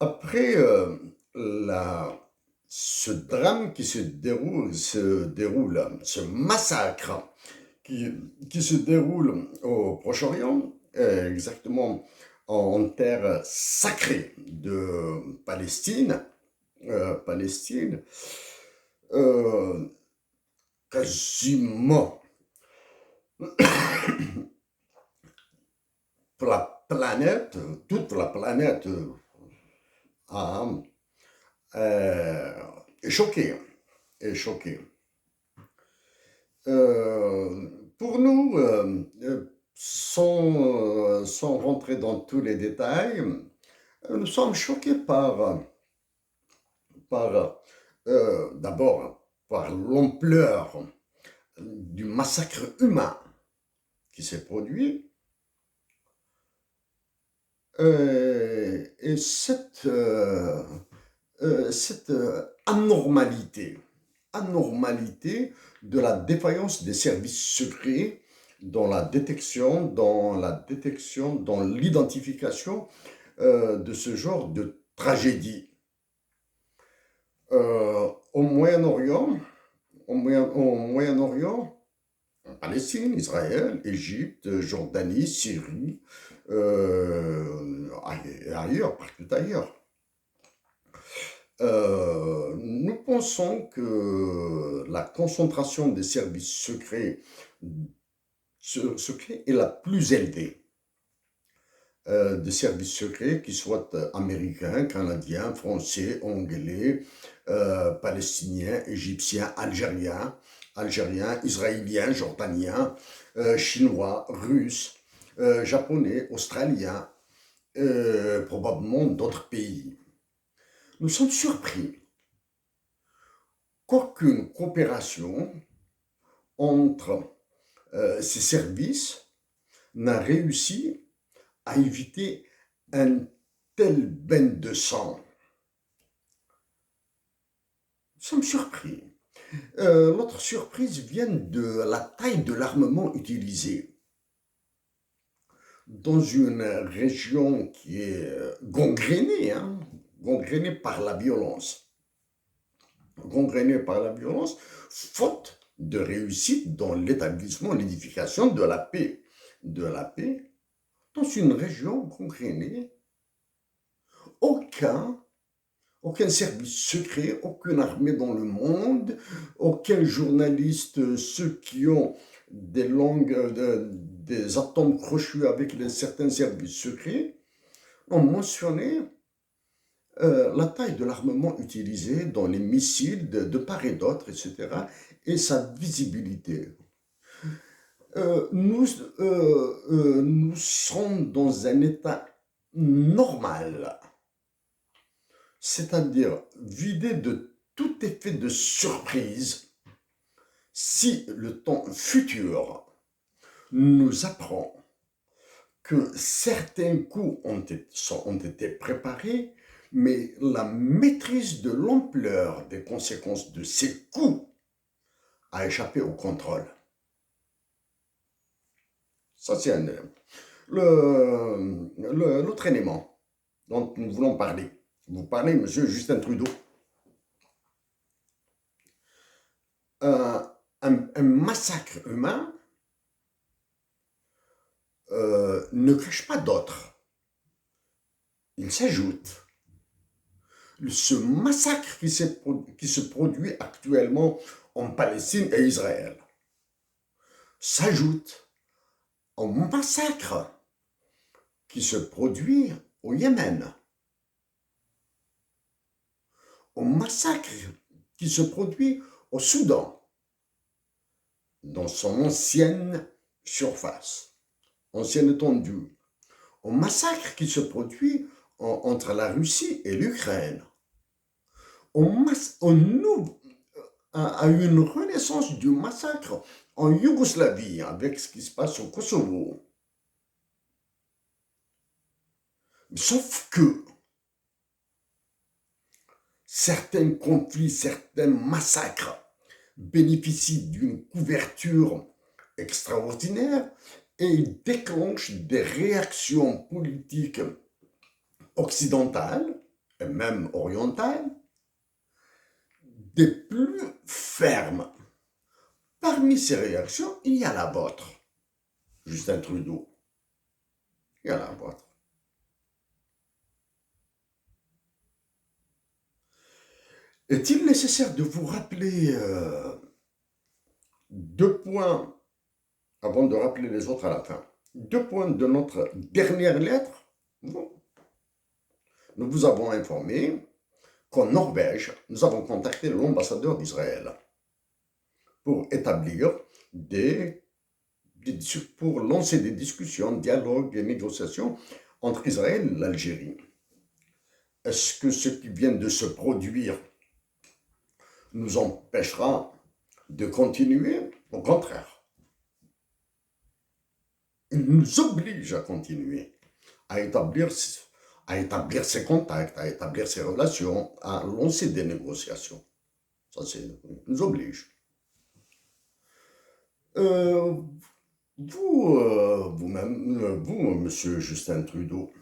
Après ce drame qui se déroule, ce massacre qui se déroule au Proche-Orient, exactement en terre sacrée de Palestine, euh, quasiment pour la planète, toute la planète a, est choquée, est choquée. Pour nous, sans rentrer dans tous les détails, nous sommes choqués par d'abord, par l'ampleur du massacre humain qui s'est produit et cette anormalité de la défaillance des services secrets dans l'identification de ce genre de tragédie. Au Moyen-Orient, au Moyen-Orient, Palestine, Israël, Égypte, Jordanie, Syrie, et ailleurs, partout ailleurs. Nous pensons que la concentration des services secrets est la plus élevée. Des services secrets qui soient américains, canadiens, français, anglais, palestiniens, égyptiens, algériens, israéliens, jordaniens, chinois, russes, japonais, australiens, probablement d'autres pays. Nous sommes surpris qu'aucune coopération entre ces services n'a réussi à éviter un tel bain de sang. Nous sommes surpris. Notre surprise vient de la taille de l'armement utilisé. Dans une région qui est gangrénée par la violence. Gangrénée par la violence, faute de réussite dans l'établissement, l'édification de la paix. Dans une région gangrénée, aucun service secret, aucune armée dans le monde, aucun journaliste, ceux qui ont des atomes crochus avec certains services secrets, ont mentionné la taille de l'armement utilisé dans les missiles de part et d'autre, etc., et sa visibilité. Nous sommes dans un état normal, c'est-à-dire vidé de tout effet de surprise, si le temps futur nous apprend que certains coups ont été préparés, mais la maîtrise de l'ampleur des conséquences de ces coups a échappé au contrôle. Ça, c'est l'autre élément dont nous voulons parler. Vous parlez, monsieur Justin Trudeau. Un massacre humain ne cache pas d'autres. Il s'ajoute. Ce massacre qui se produit actuellement en Palestine et Israël s'ajoute au massacre qui se produit au Yémen, au massacre qui se produit au Soudan, dans son ancienne surface, ancienne étendue, au massacre qui se produit entre la Russie et l'Ukraine, à une renaissance du massacre en Yougoslavie avec ce qui se passe au Kosovo. Sauf que certains conflits, certains massacres bénéficient d'une couverture extraordinaire et déclenchent des réactions politiques occidentales, et même orientales, des plus fermes. Parmi ces réactions, il y a la vôtre, Justin Trudeau. Il y a la vôtre. Est-il nécessaire de vous rappeler 2 points, avant de rappeler les autres à la fin, 2 points de notre dernière lettre? Bon. Nous vous avons informé qu'en Norvège, nous avons contacté l'ambassadeur d'Israël pour établir pour lancer des discussions, dialogues et négociations entre Israël et l'Algérie. Est-ce que ce qui vient de se produire nous empêchera de continuer? Au contraire. Il nous oblige à continuer, à établir ses contacts, à établir ses relations, à lancer des négociations. Ça, il nous oblige. Vous, monsieur Justin Trudeau,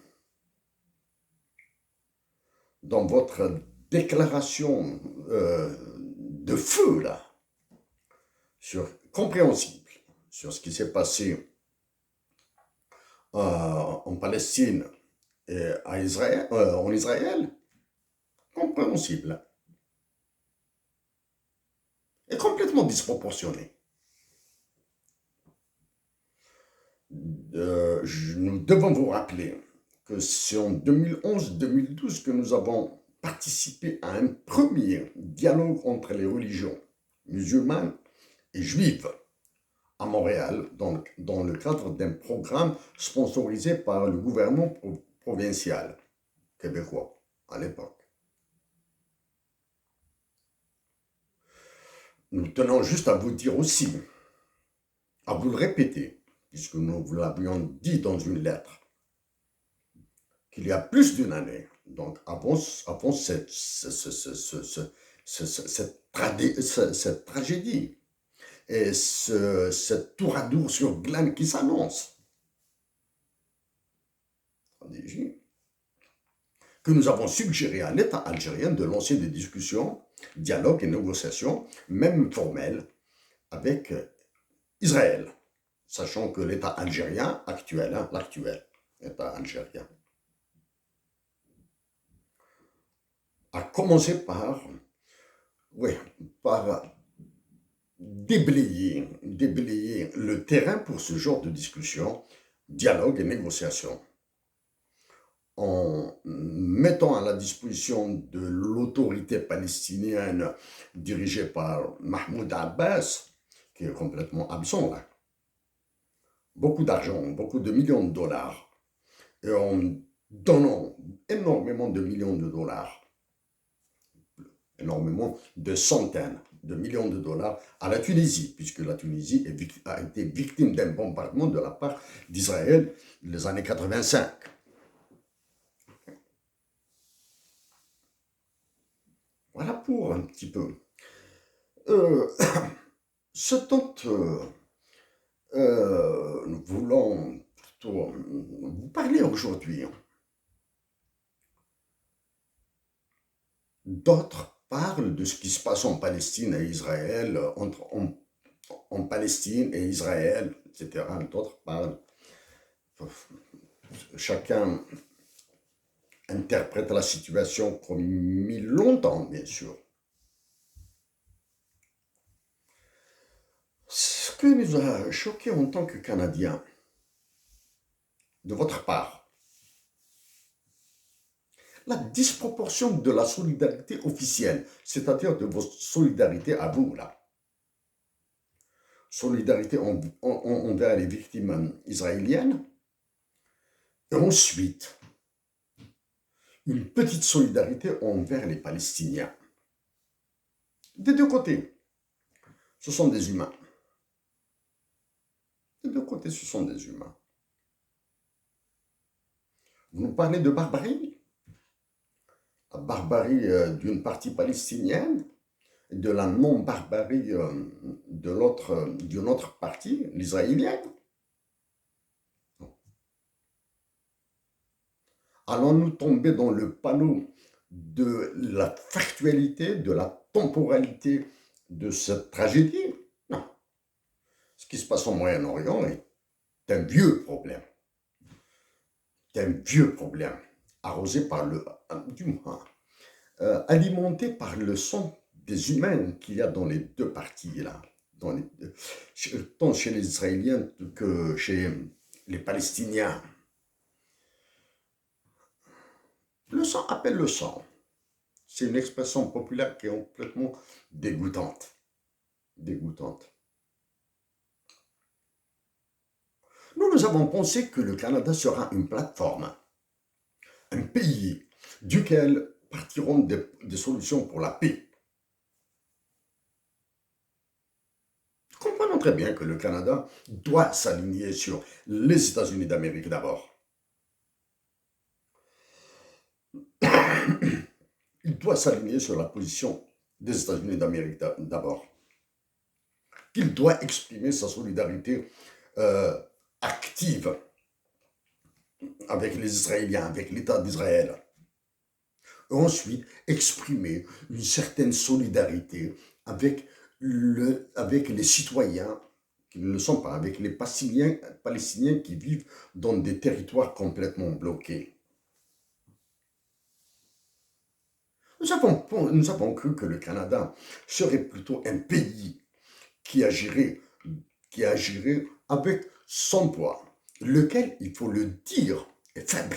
dans votre déclaration de feu, là, compréhensible, sur ce qui s'est passé en Palestine et en Israël, compréhensible, et complètement disproportionné. Nous devons vous rappeler que c'est en 2011-2012 que nous avons participé à un premier dialogue entre les religions musulmanes et juives à Montréal, donc dans le cadre d'un programme sponsorisé par le gouvernement provincial québécois à l'époque. Nous tenons juste à vous dire aussi, à vous le répéter, puisque nous vous l'avions dit dans une lettre, qu'il y a plus d'une année, donc avant cette tragédie et cette touradour sur glane qui s'annonce, que nous avons suggéré à l'État algérien de lancer des discussions, dialogues et négociations, même formelles, avec Israël, sachant que l'État algérien actuel, l'actuel État algérien, a commencé par déblayer le terrain pour ce genre de discussion, dialogue et négociation, en mettant à la disposition de l'autorité palestinienne dirigée par Mahmoud Abbas, qui est complètement absent là, beaucoup d'argent, beaucoup de millions de dollars, et en donnant énormément de millions de dollars, énormément de centaines de millions de dollars à la Tunisie, puisque la Tunisie a été victime d'un bombardement de la part d'Israël les années 85. Voilà pour un petit peu. Ce dont nous voulons plutôt vous parler aujourd'hui, d'autres parlent de ce qui se passe en Palestine et Israël, en Palestine et Israël, etc. D'autres parlent, chacun interprète la situation comme il l'entend, bien sûr. Ce qui nous a choqués en tant que Canadiens, de votre part, la disproportion de la solidarité officielle, c'est-à-dire de votre solidarité à vous, là. Solidarité envers les victimes israéliennes, et ensuite, une petite solidarité envers les Palestiniens. Des deux côtés, ce sont des humains. Des deux côtés, ce sont des humains. Vous nous parlez de barbarie? La barbarie d'une partie palestinienne, de la non-barbarie d'une autre partie, l'israélienne. Allons-nous tomber dans le panneau de la factualité, de la temporalité de cette tragédie. Non. Ce qui se passe au Moyen-Orient est un vieux problème. C'est un vieux problème, arrosé par du moins, alimenté par le sang des humains qu'il y a dans les deux parties là, tant chez les Israéliens que chez les Palestiniens. Le sang appelle le sang. C'est une expression populaire qui est complètement dégoûtante. Dégoûtante. Nous avons pensé que le Canada sera une plateforme, un pays duquel partiront des solutions pour la paix. Comprenons très bien que le Canada doit s'aligner sur les États-Unis d'Amérique d'abord. Il doit s'aligner sur la position des États-Unis d'Amérique d'abord. Il doit exprimer sa solidarité active avec les Israéliens, avec l'État d'Israël. Ensuite, exprimer une certaine solidarité avec les citoyens qui ne le sont pas, avec les Palestiniens qui vivent dans des territoires complètement bloqués. Nous avons cru que le Canada serait plutôt un pays qui agirait avec son poids, lequel, il faut le dire, est faible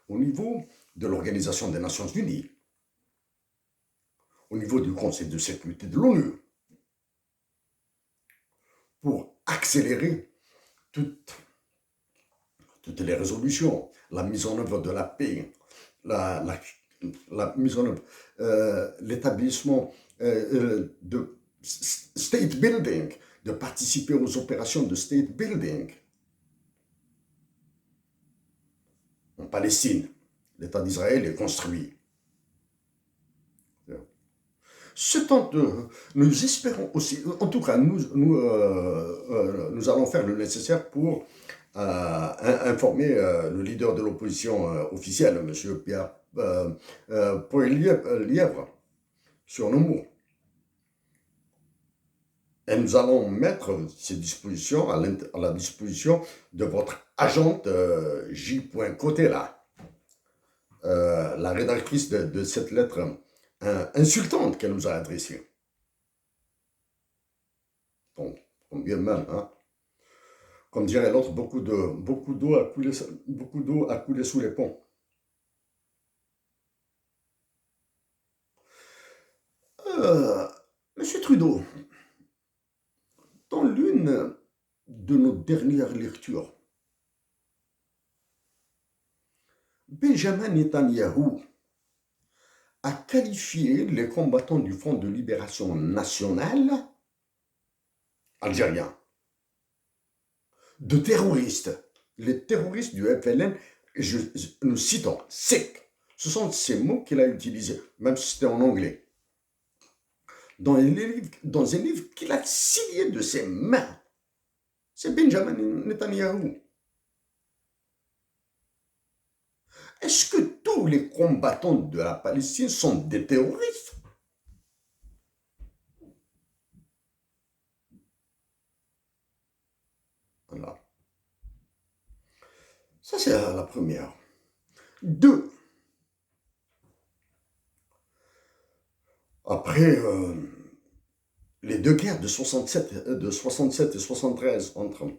au niveau de l'Organisation des Nations Unies, au niveau du Conseil de sécurité de l'ONU, pour accélérer toutes les résolutions, la mise en œuvre de la paix, la mise en œuvre, l'établissement de state building, de participer aux opérations de state building. En Palestine, l'État d'Israël est construit. Nous espérons aussi, en tout cas, nous allons faire le nécessaire pour informer le leader de l'opposition officielle, M. Pierre Poilievre, sur nos mots. Et nous allons mettre ces dispositions à la disposition de votre agente J. Côté là, la rédactrice de cette lettre insultante qu'elle nous a adressée. Bon, bien même, hein. Comme dirait l'autre, beaucoup d'eau a coulé sous les ponts. Monsieur Trudeau, dans l'une de nos dernières lectures, Benjamin Netanyahou a qualifié les combattants du Front de libération nationale algérien de terroristes. Les terroristes du FLN, nous citons, SIC. Ce sont ces mots qu'il a utilisés, même si c'était en anglais. Dans un livre qu'il a signé de ses mains. C'est Benjamin Netanyahou. Est-ce que tous les combattants de la Palestine sont des terroristes? Voilà. Ça, c'est la première. 2. Après les deux guerres de 67 et 73 entre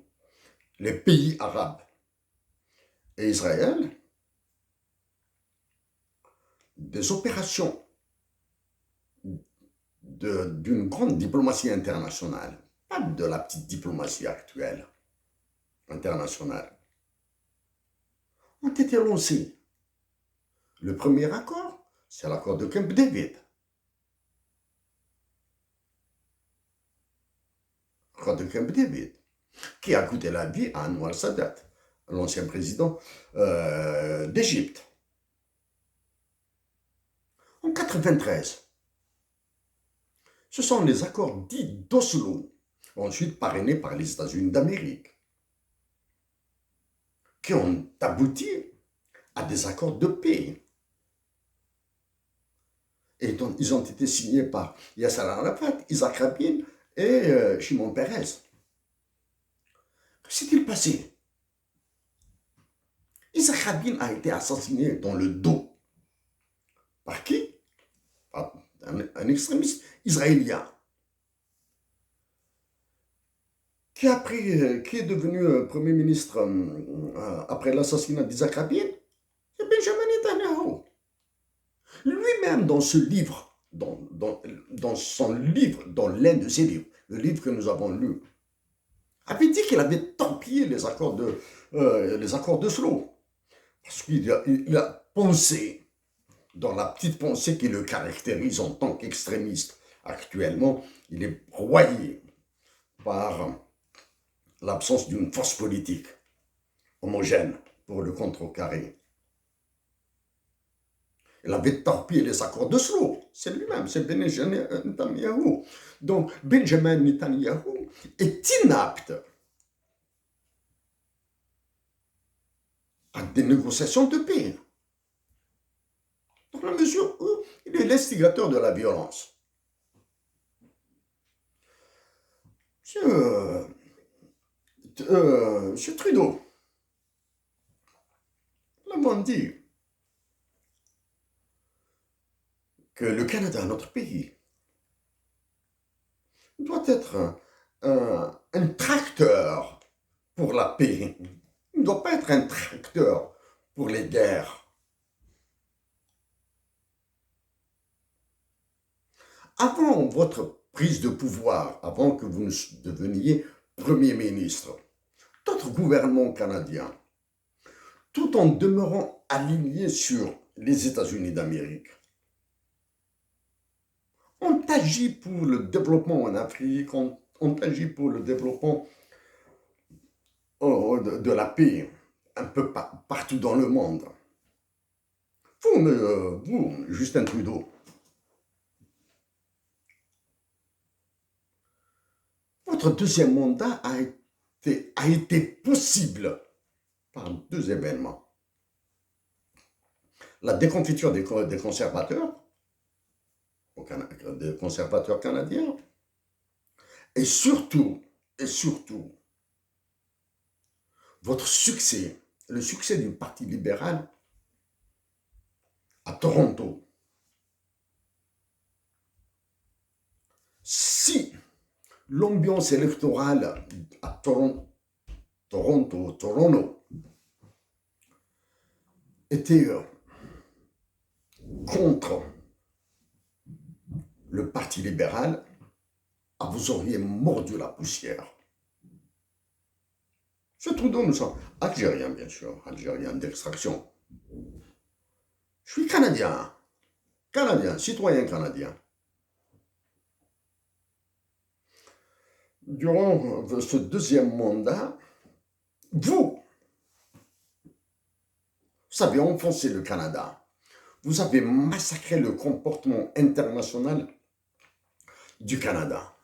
les pays arabes et Israël, des opérations d'une grande diplomatie internationale, pas de la petite diplomatie actuelle, internationale, ont été lancées. Le premier accord, c'est l'accord de Camp David. L'accord de Camp David, qui a coûté la vie à Anwar Sadat, l'ancien président d'Égypte. En 1993, ce sont les accords dits d'Oslo, ensuite parrainés par les États-Unis d'Amérique, qui ont abouti à des accords de paix. Et donc, ils ont été signés par Yasser Arafat, Isaac Rabin et Shimon Peres. Que s'est-il passé? Isaac Rabin a été assassiné dans le dos. Par qui? Par un extrémiste israélien. Qui est devenu Premier ministre après l'assassinat d'Isaac Rabin? C'est Benjamin Netanyahu. Lui-même, dans ce livre, dans son livre, dans l'un de ses livres, le livre que nous avons lu, avait dit qu'il avait torpillé les accords d'Oslo. Parce qu'il a pensé, dans la petite pensée qui le caractérise en tant qu'extrémiste. Actuellement, il est broyé par l'absence d'une force politique homogène pour le contrecarrer. Il avait torpillé les accords d'Oslo. C'est lui-même, c'est Benjamin Netanyahu. Donc, Benjamin Netanyahu est inapte à des négociations de paix. Dans la mesure où il est l'instigateur de la violence. Monsieur Trudeau, l'avons dit que le Canada, notre pays, doit être un tracteur pour la paix. Il ne doit pas être un tracteur pour les guerres. Avant votre prise de pouvoir, avant que vous deveniez Premier ministre, d'autres gouvernements canadiens, tout en demeurant alignés sur les États-Unis d'Amérique, ont agi pour le développement en Afrique, ont agi pour le développement de la paix un peu partout dans le monde. Vous, Justin Trudeau, votre deuxième mandat a été possible par deux événements. La déconfiture des conservateurs, des conservateurs canadiens, et surtout, votre succès, le succès du Parti libéral à Toronto. Si l'ambiance électorale à Toronto, était contre le Parti libéral, vous auriez mordu la poussière. Ce Trudeau, nous sommes algériens, bien sûr, algériens d'extraction. Je suis canadien, citoyen canadien. Durant ce deuxième mandat, vous avez enfoncé le Canada. Vous avez massacré le comportement international du Canada.